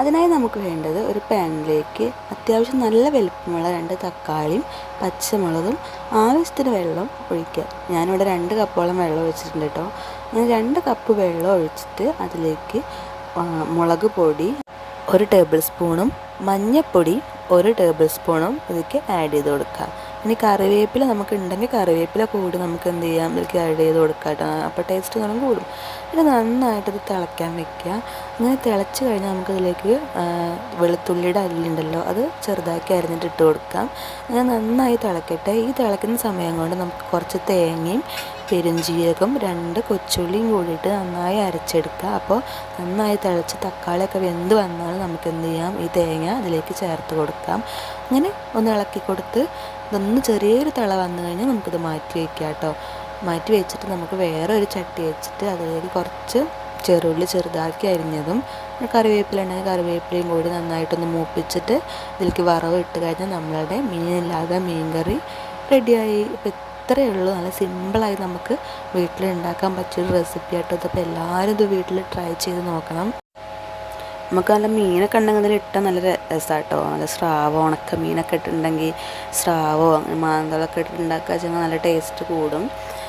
അതിനായി നമുക്ക് വേണ്ടത് ഒരു പാനിലേക്ക് അത്യാവശ്യം നല്ല വലിപ്പമുള്ള 2 തക്കാളിയും പച്ചമുളകും ആവശ്യത്തിന് വെള്ളം ഒഴിക്കുക. ഞാനിവിടെ 2 കപ്പോളം വെള്ളം ഒഴിച്ചിട്ടുണ്ട് കേട്ടോ. ഞാൻ 2 കപ്പ് വെള്ളം ഒഴിച്ചിട്ട് അതിലേക്ക് മുളക് പൊടി 1 ടേബിൾ സ്പൂണും മഞ്ഞൾപ്പൊടി 1 ടേബിൾ സ്പൂണും ഇതിലേക്ക് ആഡ് ചെയ്ത് കൊടുക്കുക. ഇനി കറിവേപ്പില നമുക്ക് ഉണ്ടെങ്കിൽ കറിവേപ്പില കൂടി നമുക്ക് എന്ത് ചെയ്യാം, ഇതിലേക്ക് ആഡ് ചെയ്ത് കൊടുക്കാം കേട്ടോ. അപ്പോൾ ടേസ്റ്റ് നല്ലോണം കൂടും. പിന്നെ നന്നായിട്ട് ഇത് തിളയ്ക്കാൻ വെക്കുക. അങ്ങനെ തിളച്ച് കഴിഞ്ഞാൽ നമുക്കിതിലേക്ക് വെളുത്തുള്ളിയുടെ അല്ലുണ്ടല്ലോ അത് ചെറുതാക്കി അരിഞ്ഞിട്ട് ഇട്ട് കൊടുക്കാം. അങ്ങനെ നന്നായി തിളക്കട്ടെ. ഈ തിളയ്ക്കുന്ന സമയം കൊണ്ട് നമുക്ക് കുറച്ച് തേങ്ങയും പെരുംജീരകം 2 കൊച്ചുള്ളിയും കൂടിയിട്ട് നന്നായി അരച്ചെടുക്കുക. അപ്പോൾ നന്നായി തിളച്ച് തക്കാളിയൊക്കെ വെന്ത് വന്നാൽ നമുക്ക് എന്ത് ചെയ്യാം, ഈ തേങ്ങ അതിലേക്ക് ചേർത്ത് കൊടുക്കാം. അങ്ങനെ ഒന്ന് ഇളക്കി കൊടുത്ത് ഇതൊന്ന് ചെറിയൊരു തിള വന്നു കഴിഞ്ഞാൽ നമുക്കിത് മാറ്റി വയ്ക്കാം കേട്ടോ. മാറ്റി വെച്ചിട്ട് നമുക്ക് വേറെ ഒരു ചട്ടി വെച്ചിട്ട് അതിലേക്ക് കുറച്ച് ചെറുള്ളി ചെറുതാക്കി അരിഞ്ഞതും കറിവേപ്പില ഉണ്ടെങ്കിൽ കറിവേപ്പിലയും കൂടി നന്നായിട്ടൊന്ന് മൂപ്പിച്ചിട്ട് ഇതിലേക്ക് വറവ് ഇട്ട് കഴിഞ്ഞാൽ നമ്മളുടെ മീനില്ലാതെ മീൻകറി റെഡിയായി. ഇപ്പോൾ ഇത്രയേ ഉള്ളൂ. നല്ല സിമ്പിളായി നമുക്ക് വീട്ടിൽ ഉണ്ടാക്കാൻ പറ്റിയൊരു റെസിപ്പി ആട്ടോ. ഇതിപ്പോൾ എല്ലാവരും ഇത് വീട്ടിൽ ട്രൈ ചെയ്ത് നോക്കണം. നമുക്ക് നല്ല മീനൊക്കെ ഉണ്ടെങ്കിൽ അതിൽ ഇട്ടാൽ നല്ല രസമാണ് കേട്ടോ. നല്ല സ്രാവോ ഉണക്ക മീനൊക്കെ ഇട്ടുണ്ടെങ്കിൽ സ്രാവോ മാന്തളൊക്കെ ഇട്ട് ഉണ്ടാക്കുക വെച്ചാൽ നല്ല ടേസ്റ്റ് കൂടും.